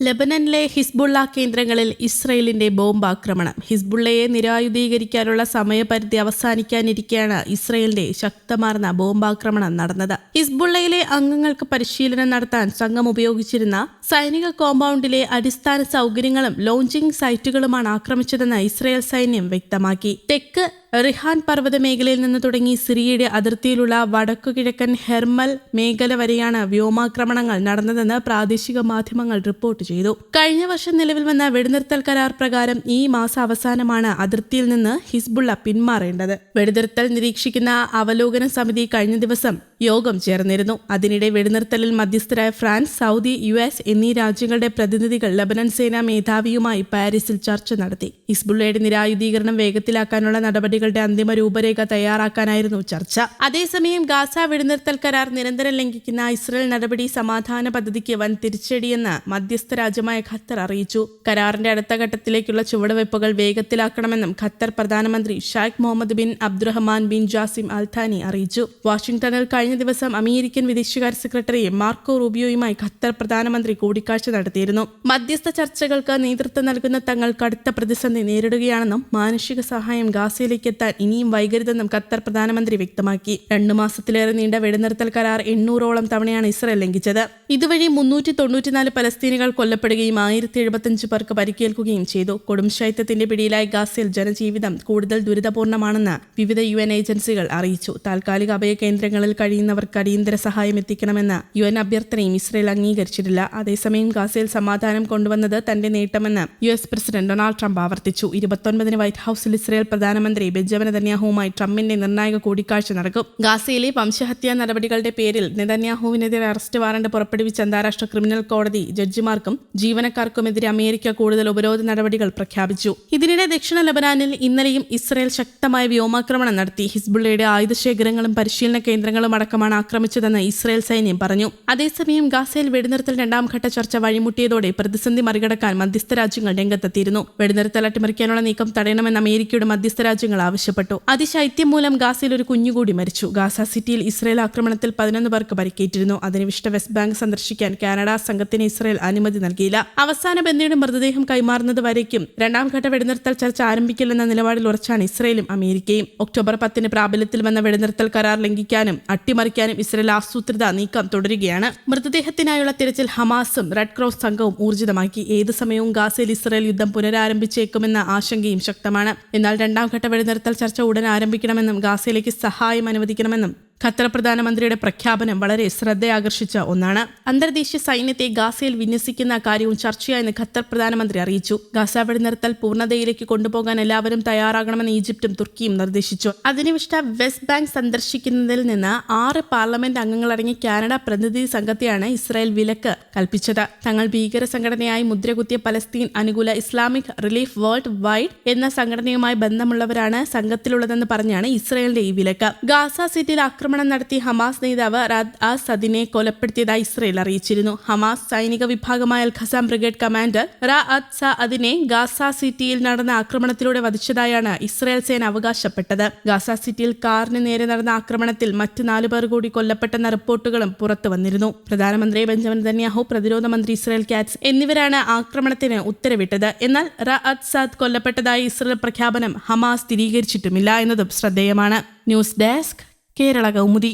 ലെബനനിലെ Hezbollah കേന്ദ്രങ്ങളിൽ ഇസ്രയേലിന്റെ ബോംബാക്രമണം. ഹിസ്ബുള്ളയെ നിരായുധീകരിക്കാനുള്ള സമയപരിധി അവസാനിക്കാനിരിക്കെയാണ് ഇസ്രയേലിന്റെ ശക്തമാർന്ന ബോംബാക്രമണം നടന്നത്. ഹിസ്ബുള്ളയിലെ അംഗങ്ങൾക്ക് പരിശീലനം നടത്താൻ സംഘം ഉപയോഗിച്ചിരുന്ന സൈനിക കോമ്പൗണ്ടിലെ അടിസ്ഥാന സൗകര്യങ്ങളും ലോഞ്ചിംഗ് സൈറ്റുകളുമാണ് ആക്രമിച്ചതെന്ന് ഇസ്രയേൽ സൈന്യം വ്യക്തമാക്കി. തെക്ക് റിഹാൻ പർവ്വത മേഖലയിൽ നിന്ന് തുടങ്ങി സിറിയയുടെ അതിർത്തിയിലുള്ള വടക്കുകിഴക്കൻ ഹെർമൽ മേഖല വരെയാണ് വ്യോമാക്രമണങ്ങൾ നടന്നതെന്ന് പ്രാദേശിക മാധ്യമങ്ങൾ റിപ്പോർട്ട് ചെയ്തു. കഴിഞ്ഞ വർഷം നിലവിൽ വന്ന വെടിനിർത്തൽ കരാർ പ്രകാരം ഈ മാസം അവസാനമാണ് അതിർത്തിയിൽ നിന്ന് ഹിസ്ബുള്ള പിന്മാറേണ്ടത്. വെടിനിർത്തൽ നിരീക്ഷിക്കുന്ന അവലോകന സമിതി കഴിഞ്ഞ ദിവസം യോഗം ചേർന്നിരുന്നു. അതിനിടെ വെടിനിർത്തലിൽ മധ്യസ്ഥരായ ഫ്രാൻസ്, സൗദി, US എന്നീ രാജ്യങ്ങളുടെ പ്രതിനിധികൾ ലബനൻ സേനാ മേധാവിയുമായി പാരീസിൽ ചർച്ച നടത്തി. ഹിസ്ബുള്ളയുടെ നിരായുധീകരണം വേഗത്തിലാക്കാനുള്ള നടപടികളുടെ അന്തിമ രൂപരേഖ തയ്യാറാക്കാനായിരുന്നു ചർച്ച. അതേസമയം ഗാസ വെടിനിർത്തൽ കരാർ നിരന്തരം ലംഘിക്കുന്ന ഇസ്രയേൽ നടപടി സമാധാന പദ്ധതിക്ക് വൻ തിരിച്ചടിയെന്ന് മധ്യസ്ഥ രാജ്യമായ ഖത്തർ അറിയിച്ചു. കരാറിന്റെ അടുത്ത ഘട്ടത്തിലേക്കുള്ള ചുവടുവയ്പ്പുകൾ വേഗത്തിലാക്കണമെന്നും ഖത്തർ പ്രധാനമന്ത്രി Sheikh Mohammed bin Abdulrahman bin Jassim Al Thani അറിയിച്ചു. വാഷിംഗ്ടണിൽ കഴിഞ്ഞ ദിവസം അമേരിക്കൻ വിദേശകാര്യ സെക്രട്ടറി മാർക്കോ റൂബിയോയുമായി ഖത്തർ പ്രധാനമന്ത്രി കൂടിക്കാഴ്ച നടത്തിയിരുന്നു. മധ്യസ്ഥ ചർച്ചകൾക്ക് നേതൃത്വം നൽകുന്ന തങ്ങൾ കടുത്ത പ്രതിസന്ധി നേരിടുകയാണെന്നും മാനുഷിക സഹായം ഗാസയിലേക്ക് എത്താൻ ഇനിയും വൈകരുതെന്നും ഖത്തർ പ്രധാനമന്ത്രി വ്യക്തമാക്കി. 2 മാസത്തിലേറെ നീണ്ട വെടിനിർത്തൽ കരാർ 800ഓളം തവണയാണ് ഇസ്രയേൽ ലംഘിച്ചത്. ഇതുവഴി 394 പലസ്തീനികൾ കൊല്ലപ്പെടുകയും 1075 പേർക്ക് പരിക്കേൽക്കുകയും ചെയ്തു. കൊടുംശൈത്യത്തിന്റെ പിടിയിലായി ഗാസയിൽ ജനജീവിതം കൂടുതൽ ദുരിതപൂർണ്ണമാണെന്ന് വിവിധ UN ഏജൻസികൾ അറിയിച്ചു. താൽക്കാലിക അഭയ കേന്ദ്രങ്ങളിൽ കഴിയുന്നവർക്ക് അടിയന്തര സഹായം എത്തിക്കണമെന്ന UN അഭ്യർത്ഥനയും ഇസ്രയേൽ അംഗീകരിച്ചിട്ടില്ല. അതേസമയം ഗാസയിൽ സമാധാനം കൊണ്ടുവന്നത് തന്റെ നേട്ടമെന്ന് US പ്രസിഡന്റ് ഡൊണാൾഡ് ട്രംപ് ആവർത്തിച്ചു. 29-ന് വൈറ്റ് ഹൌസിൽ ഇസ്രയേൽ പ്രധാനമന്ത്രി ബെഞ്ചമിൻ നെതന്യാഹുവുമായി ട്രംപിന്റെ നിർണായക കൂടിക്കാഴ്ച നടക്കും. ഗാസയിലെ വംശഹത്യാ നടപടികളുടെ പേരിൽ നെതന്യാഹുവിനെതിരെ അറസ്റ്റ് വാറണ്ട് പുറപ്പെടുവിച്ച അന്താരാഷ്ട്ര ക്രിമിനൽ കോടതി ജഡ്ജിമാർക്കും ജീവനക്കാർക്കുമെതിരെ അമേരിക്ക കൂടുതൽ ഉപരോധ നടപടികൾ പ്രഖ്യാപിച്ചു. ഇതിനിടെ ദക്ഷിണ ലബനാനിൽ ഇന്നലെയും ഇസ്രയേൽ ശക്തമായ വ്യോമാക്രമണം നടത്തി. ഹിസ്ബുള്ളയുടെ ആയുധശേഖരങ്ങളും പരിശീലന കേന്ദ്രങ്ങളും അടക്കമാണ് ആക്രമിച്ചതെന്ന് ഇസ്രയേൽ സൈന്യം പറഞ്ഞു. അതേസമയം ഗാസയിൽ വെടിനിർത്തൽ 2ാം ഘട്ട ചർച്ച വഴിമുട്ടിയതോടെ പ്രതിസന്ധി മറികടക്കാൻ മധ്യസ്ഥ രാജ്യങ്ങൾ രംഗത്തെത്തിയിരുന്നു. വെടിനിർത്തൽ അട്ടിമറിക്കാനുള്ള നീക്കം തടയണമെന്ന് അമേരിക്കയുടെ മധ്യസ്ഥ രാജ്യങ്ങൾ ആവശ്യപ്പെട്ടു. അതിശൈത്യം മൂലം ഗാസയിൽ ഒരു കുഞ്ഞുകൂടി മരിച്ചു. ഗാസ സിറ്റിയിൽ ഇസ്രയേൽ ആക്രമണത്തിൽ 11 പേർക്ക് പരിക്കേറ്റിരുന്നു. അതിനിവിഷ്ട വെസ്റ്റ് ബാങ്ക് സന്ദർശിക്കാൻ കാനഡ സംഘത്തിന് ഇസ്രയേൽ അനുമതി നൽകിയില്ല. അവസാന ബന്ദിയുടെ മൃതദേഹം കൈമാറുന്നത് വരേക്കും 2ാം ഘട്ട വെടിനിർത്തൽ ചർച്ച ആരംഭിക്കില്ലെന്ന നിലപാടിൽ ഉറച്ചാണ് ഇസ്രയേലും അമേരിക്കയും. ഒക്ടോബർ 10-ന് പ്രാബല്യത്തിൽ വന്ന വെടിനിർത്തൽ കരാർ ലംഘിക്കാനും അട്ടിമറിക്കാനും ഇസ്രയേൽ ആസൂത്രിത നീക്കം തുടരുകയാണ്. മൃതദേഹത്തിനായുള്ള തിരച്ചിൽ ഹമാസും റെഡ് ക്രോസ് സംഘവും ഊർജിതമാക്കി. ഏത് സമയവും ഗാസയിൽ ഇസ്രയേൽ യുദ്ധം പുനരാരംഭിച്ചേക്കുമെന്ന ആശങ്കയും ശക്തമാണ്. എന്നാൽ 2ാം ഘട്ട വെടിനിർത്തൽ ചർച്ച ഉടൻ ആരംഭിക്കണമെന്നും ഗാസയിലേക്ക് സഹായം അനുവദിക്കണമെന്നും ഖത്തർ പ്രധാനമന്ത്രിയുടെ പ്രഖ്യാപനം വളരെ ശ്രദ്ധയാകർഷിച്ച ഒന്നാണ്. അന്തർദേശീയ സൈന്യത്തെ ഗാസയിൽ വിന്യസിക്കുന്ന കാര്യവും ചർച്ചയായെന്ന് ഖത്തർ പ്രധാനമന്ത്രി അറിയിച്ചു. ഗാസ വെടിനിർത്തൽ പൂർണ്ണതയിലേക്ക് കൊണ്ടുപോകാൻ എല്ലാവരും തയ്യാറാകണമെന്ന് ഈജിപ്തും തുർക്കിയും നിർദ്ദേശിച്ചു. അതിനിവിഷ്ട വെസ്റ്റ് ബാങ്ക് സന്ദർശിക്കുന്നതിൽ നിന്ന് 6 പാർലമെന്റ് അംഗങ്ങളടങ്ങിയ കാനഡ പ്രതിനിധി സംഘത്തെയാണ് ഇസ്രായേൽ വിലക്ക് കൽപ്പിച്ചത്. തങ്ങൾ ഭീകര സംഘടനയായി മുദ്രകുത്തിയ പലസ്തീൻ അനുകൂല ഇസ്ലാമിക് റിലീഫ് വേൾഡ് വൈഡ് എന്ന സംഘടനയുമായി ബന്ധമുള്ളവരാണ് സംഘത്തിലുള്ളതെന്ന് പറഞ്ഞാണ് ഇസ്രായേലിന്റെ ഈ വിലക്ക്. ഗാസ സിറ്റിയിൽ ആക്രമണം നടത്തി ഹമാസ് നേതാവ് റാദ് സദിനെ കൊലപ്പെടുത്തിയതായി ഇസ്രയേൽ അറിയിച്ചിരുന്നു. ഹമാസ് സൈനിക വിഭാഗമായ അൽ ഖസാം ബ്രിഗേഡ് കമാൻഡർ റാഅദ് സഅദിനെ ഗാസ സിറ്റിയിൽ നടന്ന ആക്രമണത്തിലൂടെ വധിച്ചതായാണ് ഇസ്രയേൽ സേന അവകാശപ്പെട്ടത്. ഗാസ സിറ്റിയിൽ കാറിന് നേരെ നടന്ന ആക്രമണത്തിൽ മറ്റ് 4 പേർ കൂടി കൊല്ലപ്പെട്ടെന്ന റിപ്പോർട്ടുകളും പുറത്തു വന്നിരുന്നു. പ്രധാനമന്ത്രി ബെഞ്ചമിൻ നെതന്യാഹു, പ്രതിരോധ മന്ത്രി ഇസ്രയേൽ കാറ്റ്സ് എന്നിവരാണ് ആക്രമണത്തിന് ഉത്തരവിട്ടത്. എന്നാൽ റാഅദ് സഅദ് കൊല്ലപ്പെട്ടതായി ഇസ്രയേൽ പ്രഖ്യാപനം ഹമാസ് സ്ഥിരീകരിച്ചിട്ടുമില്ല എന്നതും ശ്രദ്ധേയമാണ്. News desk Kerala Kaumudi.